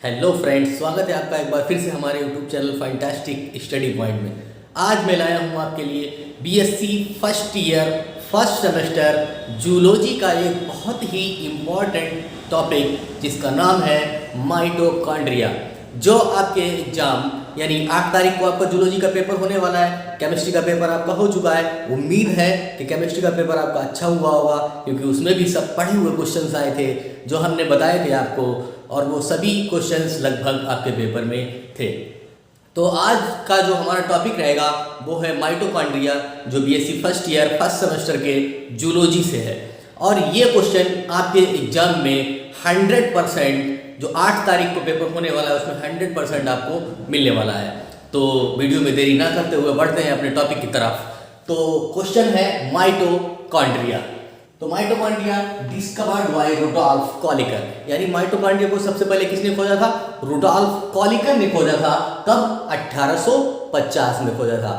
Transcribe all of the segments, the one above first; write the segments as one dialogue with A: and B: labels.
A: Hello friends, स्वागत है आपका एक बार फिर से हमारे YouTube channel fantastic study point में। आज मैं लाया हूँ आपके लिए BSc first year first semester zoology का एक बहुत ही इम्पॉर्टेंट टॉपिक जिसका नाम है माइटोकॉन्ड्रिया। जो आपके एग्जाम यानी 8 तारीख को आपका जूलॉजी का पेपर होने वाला है। केमिस्ट्री का पेपर आपका हो चुका है। उम्मीद है कि केमिस्ट्री का पेपर आपका अच्छा हुआ होगा, क्योंकि उसमें भी सब पढ़े हुए क्वेश्चंस आए थे जो हमने बताए थे आपको, और वो सभी क्वेश्चंस लगभग आपके पेपर में थे। तो आज का जो हमारा टॉपिक रहेगा वो है माइटोकॉन्ड्रिया, जो BSc first year first semester के जूलॉजी से है। और ये क्वेश्चन आपके एग्जाम में 100%, जो 8 तारीख को पेपर होने वाला है उसमें 100% आपको मिलने वाला है। तो वीडियो में देरी ना करते हुए बढ़ते हैं अपने टॉपिक की तरफ। तो क्वेश्चन है माइटोकॉन्ड्रिया। तो माइटोकॉन्ड्रिया डिस्कवर्ड बाय रुडोल्फ कॉलिकर, यानी माइटोकॉन्ड्रिया को सबसे पहले किसने खोजा था? रुडोल्फ कॉलिकर ने खोजा था। कब? 1850 में खोजा था।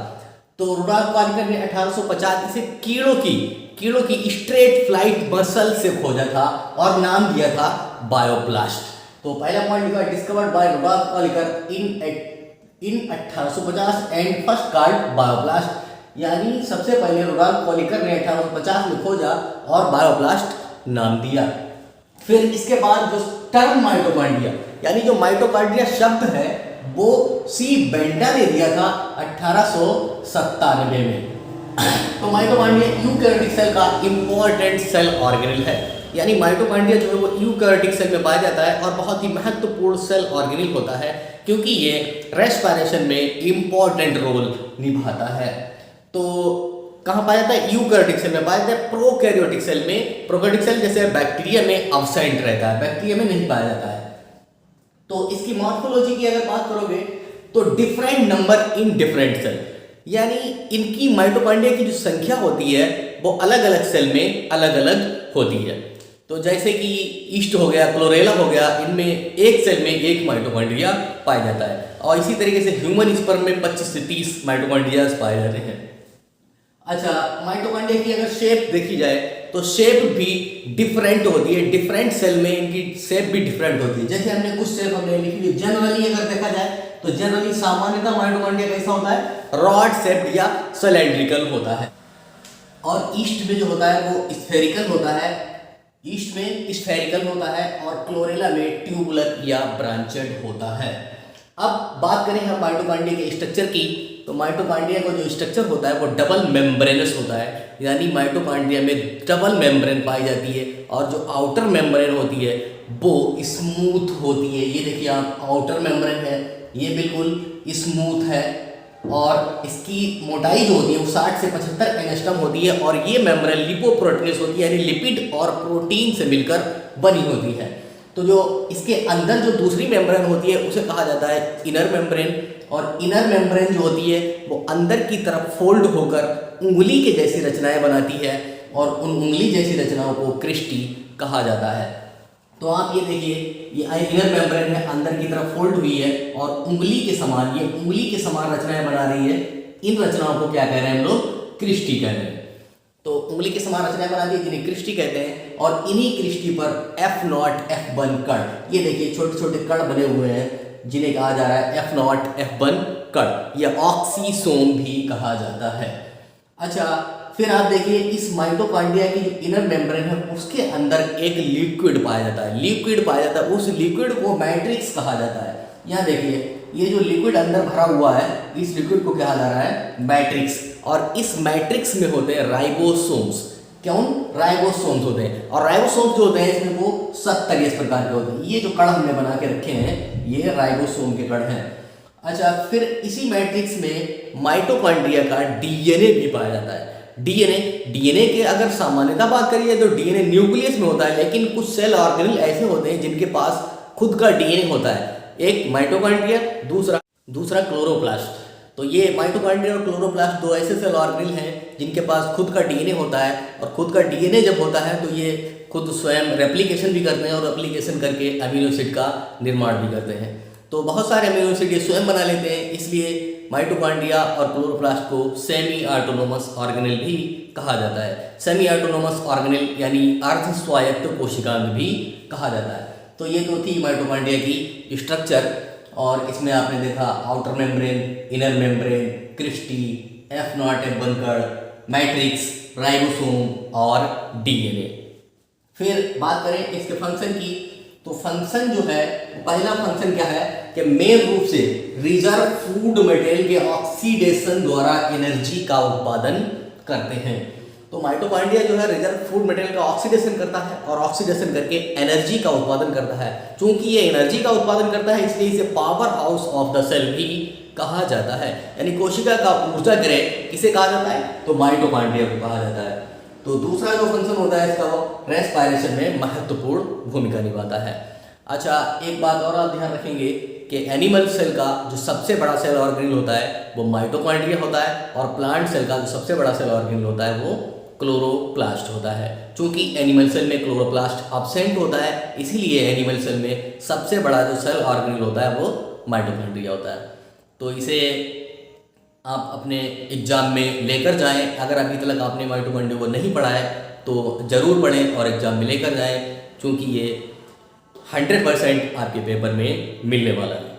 A: तो रुडोल्फ कॉलिकर ने 1850 इसे कीड़ों की स्ट्रेट फ्लाइट मसल से खोजा था और नाम दिया था बायोप्लास्ट। तो पहला पॉइंट लिखा discovered by Rudolf Kölliker in 1850 and first called bioplast, यानी सबसे पहले रुडोल्फ कॉलिकर ने 1850 में खोजा और बायोप्लास्ट नाम दिया। फिर इसके बाद जो टर्म माइटोकॉन्ड्रिया, यानी जो माइटोकॉन्ड्रिया शब्द है वो सी बेंडा ने दिया था 1897 में। तो माइटोकॉन्ड्रिया यूकैरियोटिक सेल का इंपॉर्टेंट सेल ऑर्गेनेल है, यानी माइटोकॉन्ड्रिया जो है वो यूकैरियोटिक सेल में पाया जाता है और बहुत ही महत्वपूर्ण सेल ऑर्गेनेल होता है, क्योंकि ये रेस्पिरेशन में इंपॉर्टेंट रोल निभाता है। तो कहाँ पाया जाता है? यूकैरियोटिक सेल में पाया जाता है। प्रोकैरियोटिक सेल में, प्रोकैरियोटिक सेल जैसे बैक्टीरिया में अब्सेंट रहता है, बैक्टीरिया में नहीं पाया जाता है। तो इसकी मॉर्फोलॉजी की अगर बात करोगे तो different number in different cell, यानी इनकी माइटोकॉन्ड्रिया की जो संख्या होती है वो अलग अलग सेल में अलग अलग होती है। तो जैसे कि ईस्ट हो गया, क्लोरेला हो गया, इनमें एक सेल में एक माइटोकॉन्ड्रिया पाया जाता है। और इसी तरीके से ह्यूमन स्पर्म में 25 से 30 माइटोकॉन्ड्रिया पाए जाते हैं। अच्छा, माइटोकॉन्ड्रिया की अगर शेप देखी जाए तो शेप भी डिफरेंट होती है। डिफरेंट सेल में इनकी शेप भी डिफरेंट होती है। जैसे हमने कुछ शेप हमने लिखी हुई, जनरली अगर देखा जाए तो जनरली सामान्यतः माइटोकॉन्ड्रिया कैसा होता है? रॉड शेप्ड या सिलेंड्रिकल होता है। और ईस्ट में जो होता है वो स्फेरिकल होता है, ईस्ट में स्फेरिकल होता है, और क्लोरेला में ट्यूबुलर या ब्रांचेड होता है। अब बात करें हम माइटोकॉन्ड्रिया के स्ट्रक्चर की, तो माइटोकॉन्ड्रिया का जो स्ट्रक्चर होता है वो डबल मेम्ब्रेनस होता है, यानी माइटोकॉन्ड्रिया में डबल मेम्ब्रेन पाई जाती है। और जो आउटर मेम्ब्रेन होती है वो स्मूथ होती है। ये देखिए आप, आउटर मेम्ब्रेन है, ये बिल्कुल स्मूथ है, और इसकी मोटाई जो होती है वो 60 से 75 एंगस्ट्रम होती है। और ये मेम्ब्रेन लिपोप्रोटीनस होती है, यानी लिपिड और प्रोटीन से मिलकर बनी होती है। तो जो इसके अंदर जो दूसरी मेम्ब्रेन होती है उसे कहा जाता है इनर मेम्ब्रेन। और इनर मेम्ब्रेन जो होती है वो अंदर की तरफ फोल्ड होकर उंगली के जैसी रचनाएं बनाती है, और उन उंगली जैसी रचनाओं को क्रिस्टी कहा जाता है। तो आप ये देखिए, ये इनर मेम्ब्रेन है, अंदर की तरफ फोल्ड हुई है और उंगली के समान, ये उंगली के समान रचनाएं बना रही है। इन रचनाओं को क्या कह रहे हैं हम लोग? क्रिस्टी कह रहे हैं। तो उंगली के समान रचनाएं बनाती है जिन्हें क्रिस्टी कहते हैं। और इन्हीं क्रिस्टी पर F0 F1 कण, ये देखिए छोटे छोटे कण बने हुए हैं जिन्हें कहा जा रहा है F0 F1 कण, या ऑक्सीसोम भी कहा जाता है। अच्छा, फिर आप देखिए इस माइटोकॉन्ड्रिया की जो इनर मेम्ब्रेन है उसके अंदर एक लिक्विड पाया जाता है, लिक्विड पाया जाता है। उस लिक्विड को मैट्रिक्स कहा जाता है। यहाँ देखिए, ये जो लिक्विड अंदर भरा हुआ है इस लिक्विड को कहा जा रहा है मैट्रिक्स। और इस मैट्रिक्स में होते हैं राइबोसोम्स। क्यों? राइबोसोम्स होते हैं, और राइबोसोम्स जो होते हैं इसमें वो 70 इस प्रकार के होते हैं। ये जो कण हमने बना के रखे हैं ये राइबोसोम के कण हैं। अच्छा, फिर इसी मैट्रिक्स में माइटोकॉन्ड्रिया का डीएनए भी पाया जाता है। डीएनए के अगर सामान्यतः बात करिए तो डीएनए न्यूक्लियस में होता है, लेकिन कुछ सेल ऑर्गेनेल ऐसे होते हैं जिनके पास खुद का डीएनए होता है। एक माइटोकॉन्ड्रिया, दूसरा क्लोरोप्लास्ट। तो ये माइटोकॉन्ड्रिया और क्लोरोप्लास्ट दो ऐसे सेल ऑर्गेनेल हैं जिनके पास खुद का डीएनए होता है। और खुद का डीएनए जब होता है तो ये खुद स्वयं रेप्लिकेशन भी करते हैं, और रेप्लिकेशन करके अमीनो एसिड का निर्माण भी करते हैं। तो बहुत सारे अमीनो एसिड ये स्वयं बना लेते हैं, इसलिए माइटोकॉन्ड्रिया और क्लोरोप्लास्ट को सेमी ऑटोनोमस ऑर्गेनेल भी कहा जाता है। सेमी ऑटोनोमस ऑर्गेनेल यानी अर्ध स्वायत्त कोशिकांग भी कहा जाता है। तो ये तो थी माइटोकॉन्ड्रिया की स्ट्रक्चर, और इसमें आपने देखा outer membrane, inner membrane, cristae, F naught F बंकर, मैट्रिक्स, राइबोसोम और डीएनए। फिर बात करें इसके फंक्शन की, तो फंक्शन जो है, पहला फंक्शन क्या है कि मेन रूप से रिजर्व फूड मटेरियल के ऑक्सीडेशन द्वारा एनर्जी का उत्पादन करते हैं। तो माइटोकॉन्ड्रिया जो है रिजर्व फूड मटेरियल का ऑक्सीडेशन करता है और ऑक्सीडेशन करके एनर्जी का उत्पादन करता है। चूंकि ये एनर्जी का उत्पादन करता है इसलिए इसे power house of the cell भी कहा जाता है। यानी कोशिका का ऊर्जा गृह किसे कहा जाता है, तो माइटोकॉन्ड्रिया को कहा जाता है। तो दूसरा जो फंक्शन होता है इसका वो रेस्पायरेशन में महत्वपूर्ण भूमिका निभाता है। अच्छा, एक बात और आप ध्यान रखेंगे कि एनिमल सेल का जो सबसे बड़ा सेल ऑर्गेनल होता है वो माइटोकॉन्ड्रिया होता है, और प्लांट सेल का जो सबसे बड़ा सेल ऑर्गेनल होता है वो क्लोरोप्लास्ट होता है। चूंकि एनिमल सेल में क्लोरोप्लास्ट अब्सेंट होता है, इसीलिए एनिमल सेल में सबसे बड़ा जो सेल ऑर्गेनल होता है वो माइटोकॉन्ड्रिया होता है। तो इसे आप अपने एग्जाम में लेकर जाएं। अगर अभी तक आपने माइटोकॉन्ड्रिया को नहीं पढ़ा है तो ज़रूर पढ़ें और एग्जाम में लेकर जाएं, क्योंकि ये 100% आपके पेपर में मिलने वाला है।